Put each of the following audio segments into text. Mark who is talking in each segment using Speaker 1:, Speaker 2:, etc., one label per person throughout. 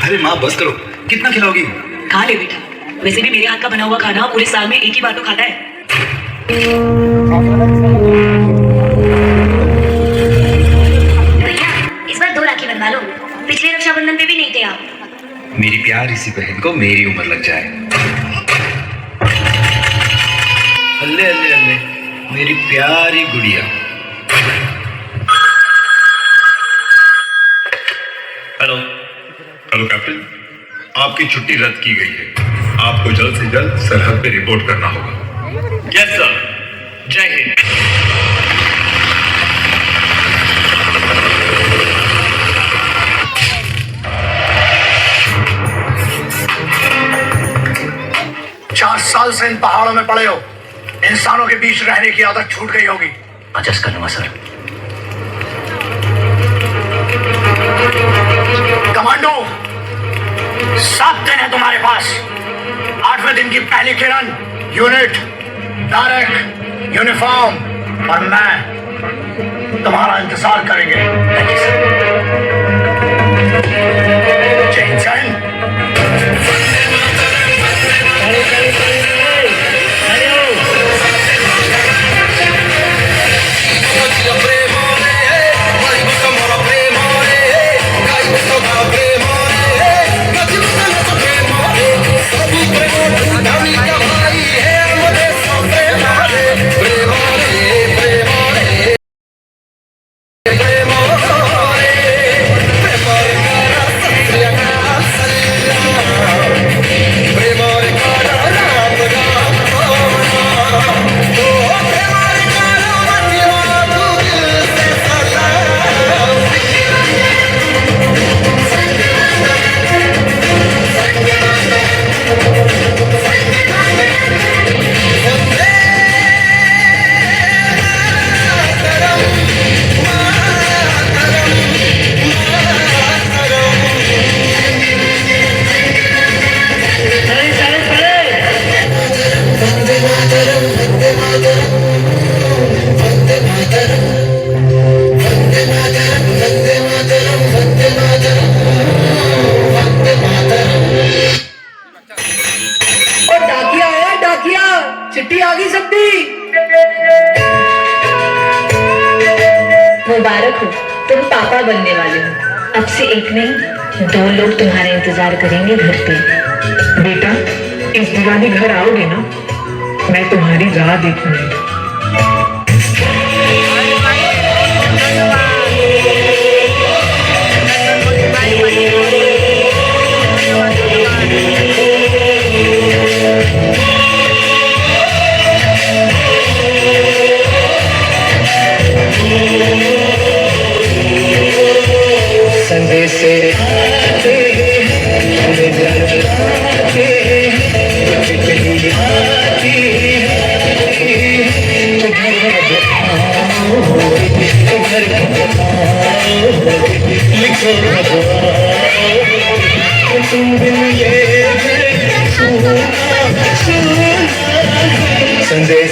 Speaker 1: अरे माँ बस करो, कितना खिलाओगी?
Speaker 2: खा ले बेटा, वैसे भी मेरे हाथ का बना हुआ खाना पूरे साल में एक ही बार तो खाता है।
Speaker 3: भैया इस बार 2 राखी बनवा लो, पिछले रक्षाबंधन पे भी नहीं थे आप।
Speaker 1: मेरी प्यारी सी बहन को मेरी उम्र लग जाए। अल्ले अल्ले अल्ले, मेरी प्यारी गुड़िया।
Speaker 4: हेलो हेलो कैप्टन, आपकी छुट्टी रद्द की गई है। आपको जल्द से जल्द सरहद पे रिपोर्ट करना होगा।
Speaker 1: यस सर, जय हिंद।
Speaker 5: चार साल से इन पहाड़ों में पड़े हो, इंसानों के बीच रहने की आदत छूट गई होगी।
Speaker 1: एडजस्ट कर लूंगा सर।
Speaker 5: कमांडो, 7 दिन है तुम्हारे पास। 8वें दिन की पहली किरण, यूनिट, डायरेक्ट, यूनिफॉर्म और मैं तुम्हारा इंतजार करेंगे। जय हिंद, जय हिंद। चिट्ठी आ गई सबकी।
Speaker 2: मुबारक हो, तुम पापा बनने वाले हो। अब से एक नहीं 2 लोग तुम्हारा इंतजार करेंगे घर पे।
Speaker 6: बेटा, इस दिवाली घर आओगे ना? मैं तुम्हारी राह देखूंगी।
Speaker 5: संदेश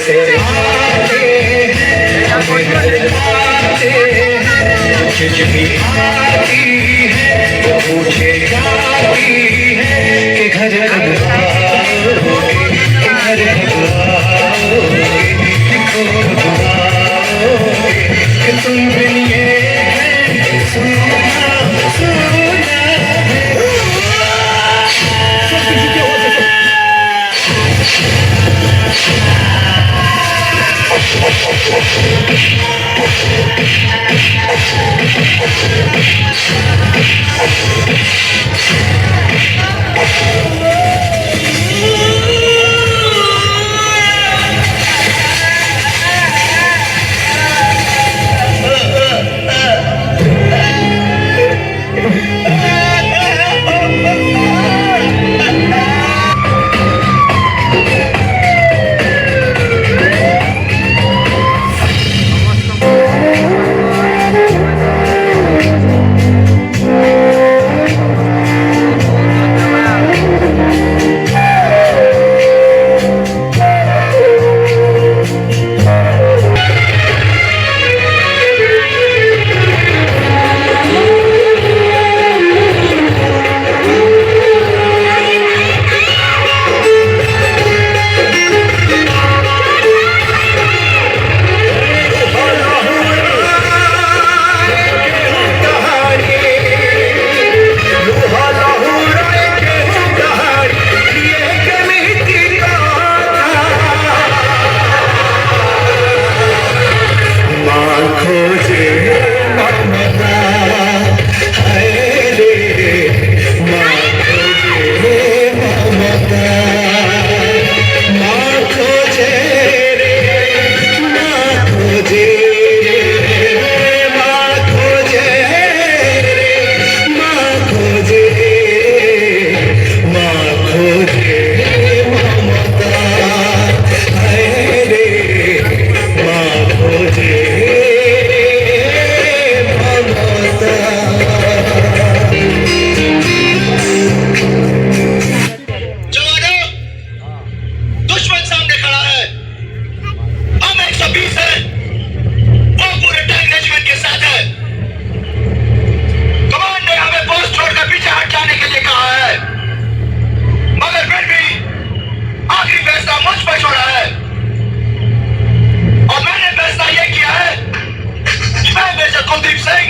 Speaker 5: कुलदीप सिंह,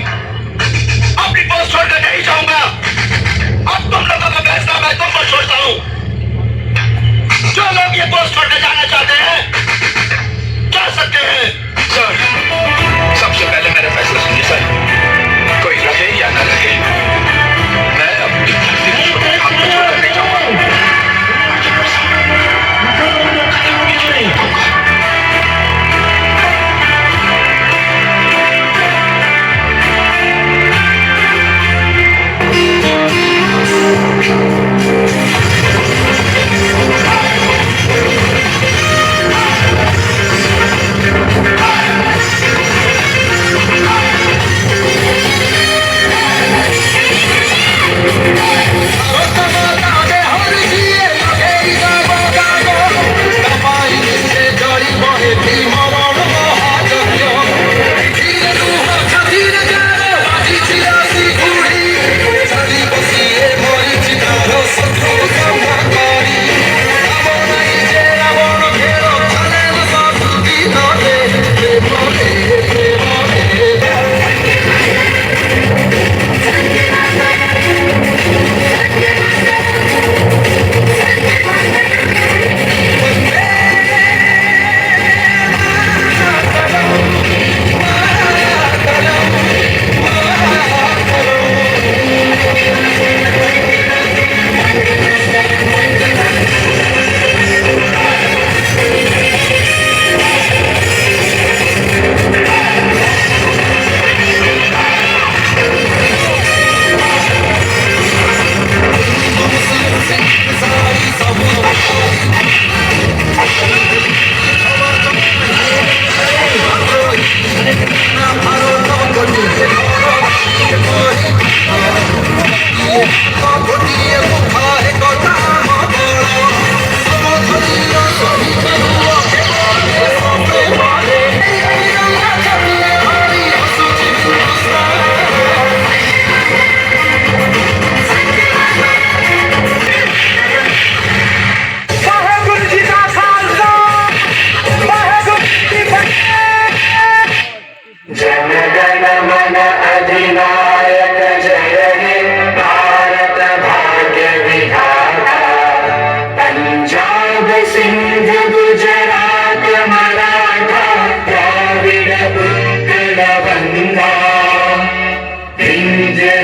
Speaker 5: अपनी पोस्ट छोड़कर नहीं जाऊंगा। अब तुम लोगों का फैसला मैं तुम पर छोड़ता हूं। जो लोग ये पोस्ट छोड़कर जाना चाहते हैं जा सकते हैं।
Speaker 4: सर, सबसे पहले मेरा फैसला सुनिए सर। कोई रहे या न रहे, मैं अपनी धरती को छोड़कर हाथ में छोड़कर नहीं जाऊंगा। कदम पीछे नहीं हटूंगा।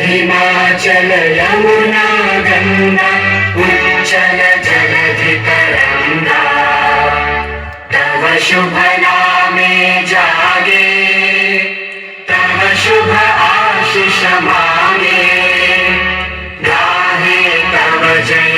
Speaker 5: हिमाचल यमुना गंगा उच्चल जलधि तरंगा, तव शुभ नामे जागे, तव शुभ आशीष मांगे, गाहे तव जय